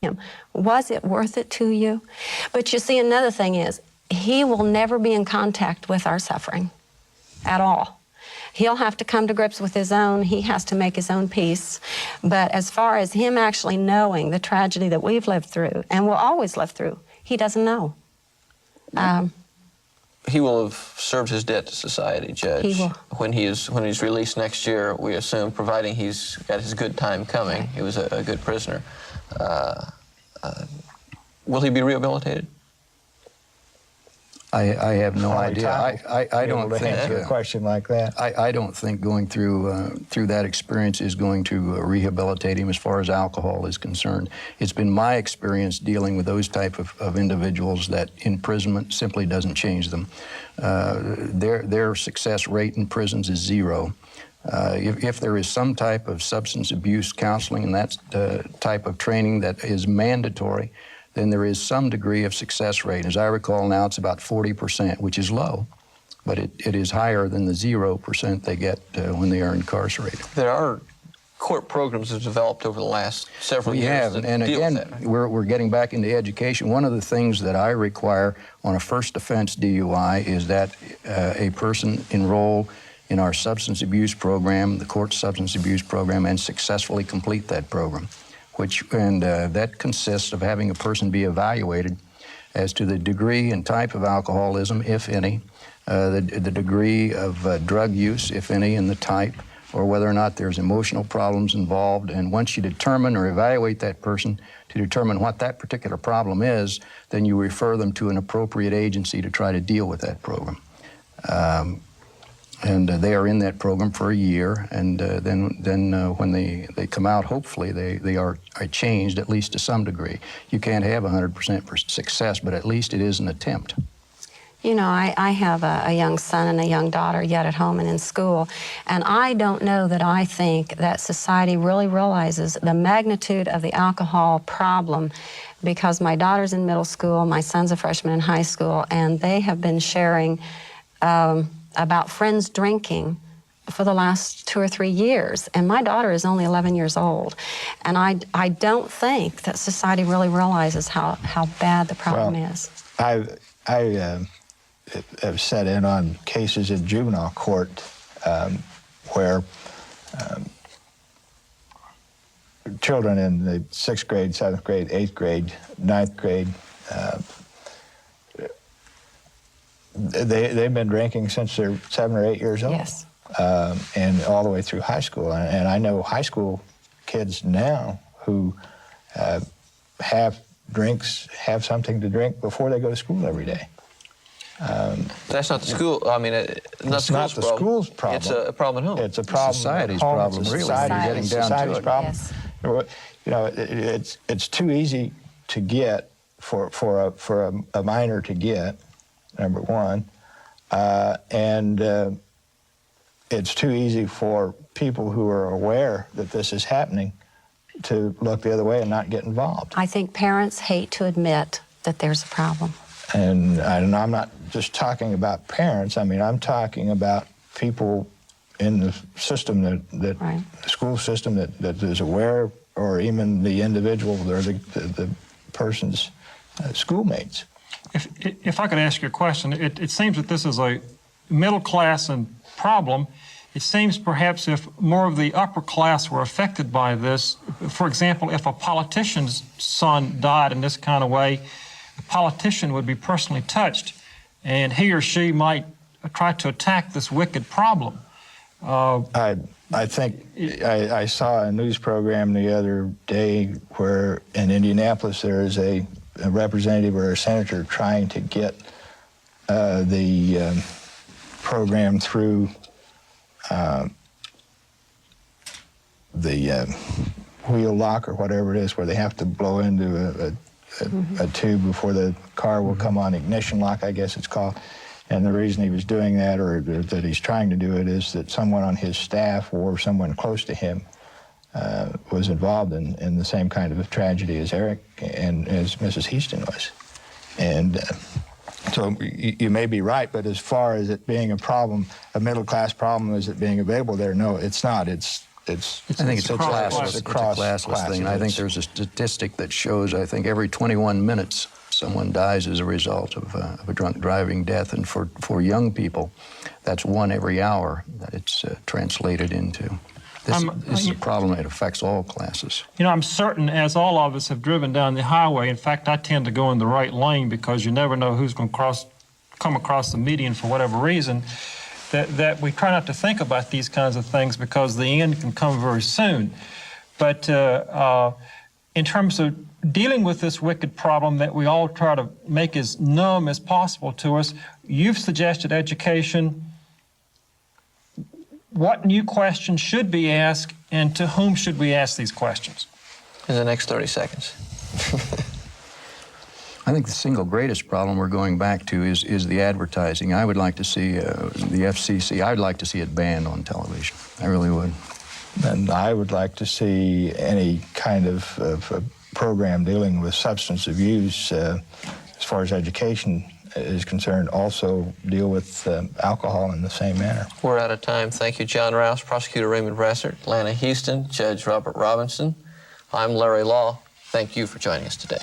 him, was it worth it to you? But you see, another thing is, he will never be in contact with our suffering at all. He'll have to come to grips with his own. He has to make his own peace. But as far as him actually knowing the tragedy that we've lived through, and will always live through, he doesn't know. He will have served his debt to society, Judge. He will. When he's released next year, we assume, providing he's got his good time coming. Right. He was a good prisoner. Will he be rehabilitated? I have no idea. I don't think answer a question like that. I don't think going through that experience is going to rehabilitate him as far as alcohol is concerned. It's been my experience dealing with those type of individuals that imprisonment simply doesn't change them. Their success rate in prisons is 0. If there is some type of substance abuse counseling and that type of training that is mandatory, then there is some degree of success rate. As I recall now, it's about 40%, which is low, but it is higher than the 0% they get when they are incarcerated. There are court programs that have developed over the last several years. We have, and again, we're getting back into education. One of the things that I require on a first offense DUI is that a person enroll in our substance abuse program, the court substance abuse program, and successfully complete that program. That consists of having a person be evaluated as to the degree and type of alcoholism, if any, the degree of drug use, if any, and the type, or whether or not there's emotional problems involved. And once you determine or evaluate that person to determine what that particular problem is, then you refer them to an appropriate agency to try to deal with that program. And they are in that program for a year, and then when they come out, hopefully they are changed, at least to some degree. You can't have 100% success, but at least it is an attempt. You know, I have a young son and a young daughter yet at home and in school, and I don't know that I think that society really realizes the magnitude of the alcohol problem, because my daughter's in middle school, my son's a freshman in high school, and they have been sharing about friends drinking for the last 2 or 3 years, and my daughter is only 11 years old, and I don't think that society really realizes how bad the problem is. I have sat in on cases in juvenile court where children in the 6th grade, 7th grade, 8th grade, 9th grade, they've been drinking since they're 7 or 8 years old. Yes. And all the way through high school. And I know high school kids now who have something to drink before they go to school every day. That's not the school, I mean, it's not the school's problem. It's a problem at home. It's a problem. Society's at home. problem, it's a really. society's Getting down to it. problem. Yes. You know, it's too easy to get for a minor to get, number one, and it's too easy for people who are aware that this is happening to look the other way and not get involved. I think parents hate to admit that there's a problem. And I'm not just talking about parents. I mean, I'm talking about people in the system that Right. the school system that is aware, or even the individual or the person's schoolmates. If I could ask you a question, it seems that this is a middle class and problem. It seems perhaps if more of the upper class were affected by this, for example, if a politician's son died in this kind of way, the politician would be personally touched, and he or she might try to attack this wicked problem. I think I saw a news program the other day where in Indianapolis there is a representative or a senator trying to get the program through the wheel lock or whatever it is, where they have to blow into a tube before the car will come on, ignition lock, I guess it's called. And the reason he was doing that, or that he's trying to do it, is that someone on his staff or someone close to him was involved in the same kind of a tragedy as Eric and as Mrs. Houston was. And so you may be right, but as far as it being a problem, a middle-class problem, is it being available there? No, it's not. It's it's I think it's a classless, it's it's a classless thing. I think there's a statistic that shows, I think, every 21 minutes someone dies as a result of a drunk driving death. And for young people, that's 1 every hour that it's translated into. This is a problem that affects all classes. You know, I'm certain, as all of us have driven down the highway, in fact, I tend to go in the right lane because you never know who's going to come across the median for whatever reason, that we try not to think about these kinds of things because the end can come very soon. But in terms of dealing with this wicked problem that we all try to make as numb as possible to us, you've suggested education. What new questions should be asked, and to whom should we ask these questions? In the next 30 seconds. I think the single greatest problem we're going back to is the advertising. I would like to see the FCC, I'd like to see it banned on television. I really would. And I would like to see any kind of program dealing with substance abuse, as far as education is concerned, also deal with alcohol in the same manner. We're out of time. Thank you, John Rouse, Prosecutor Raymond Brassert, Lana Houston, Judge Robert Robinson. I'm Larry Lough. Thank you for joining us today.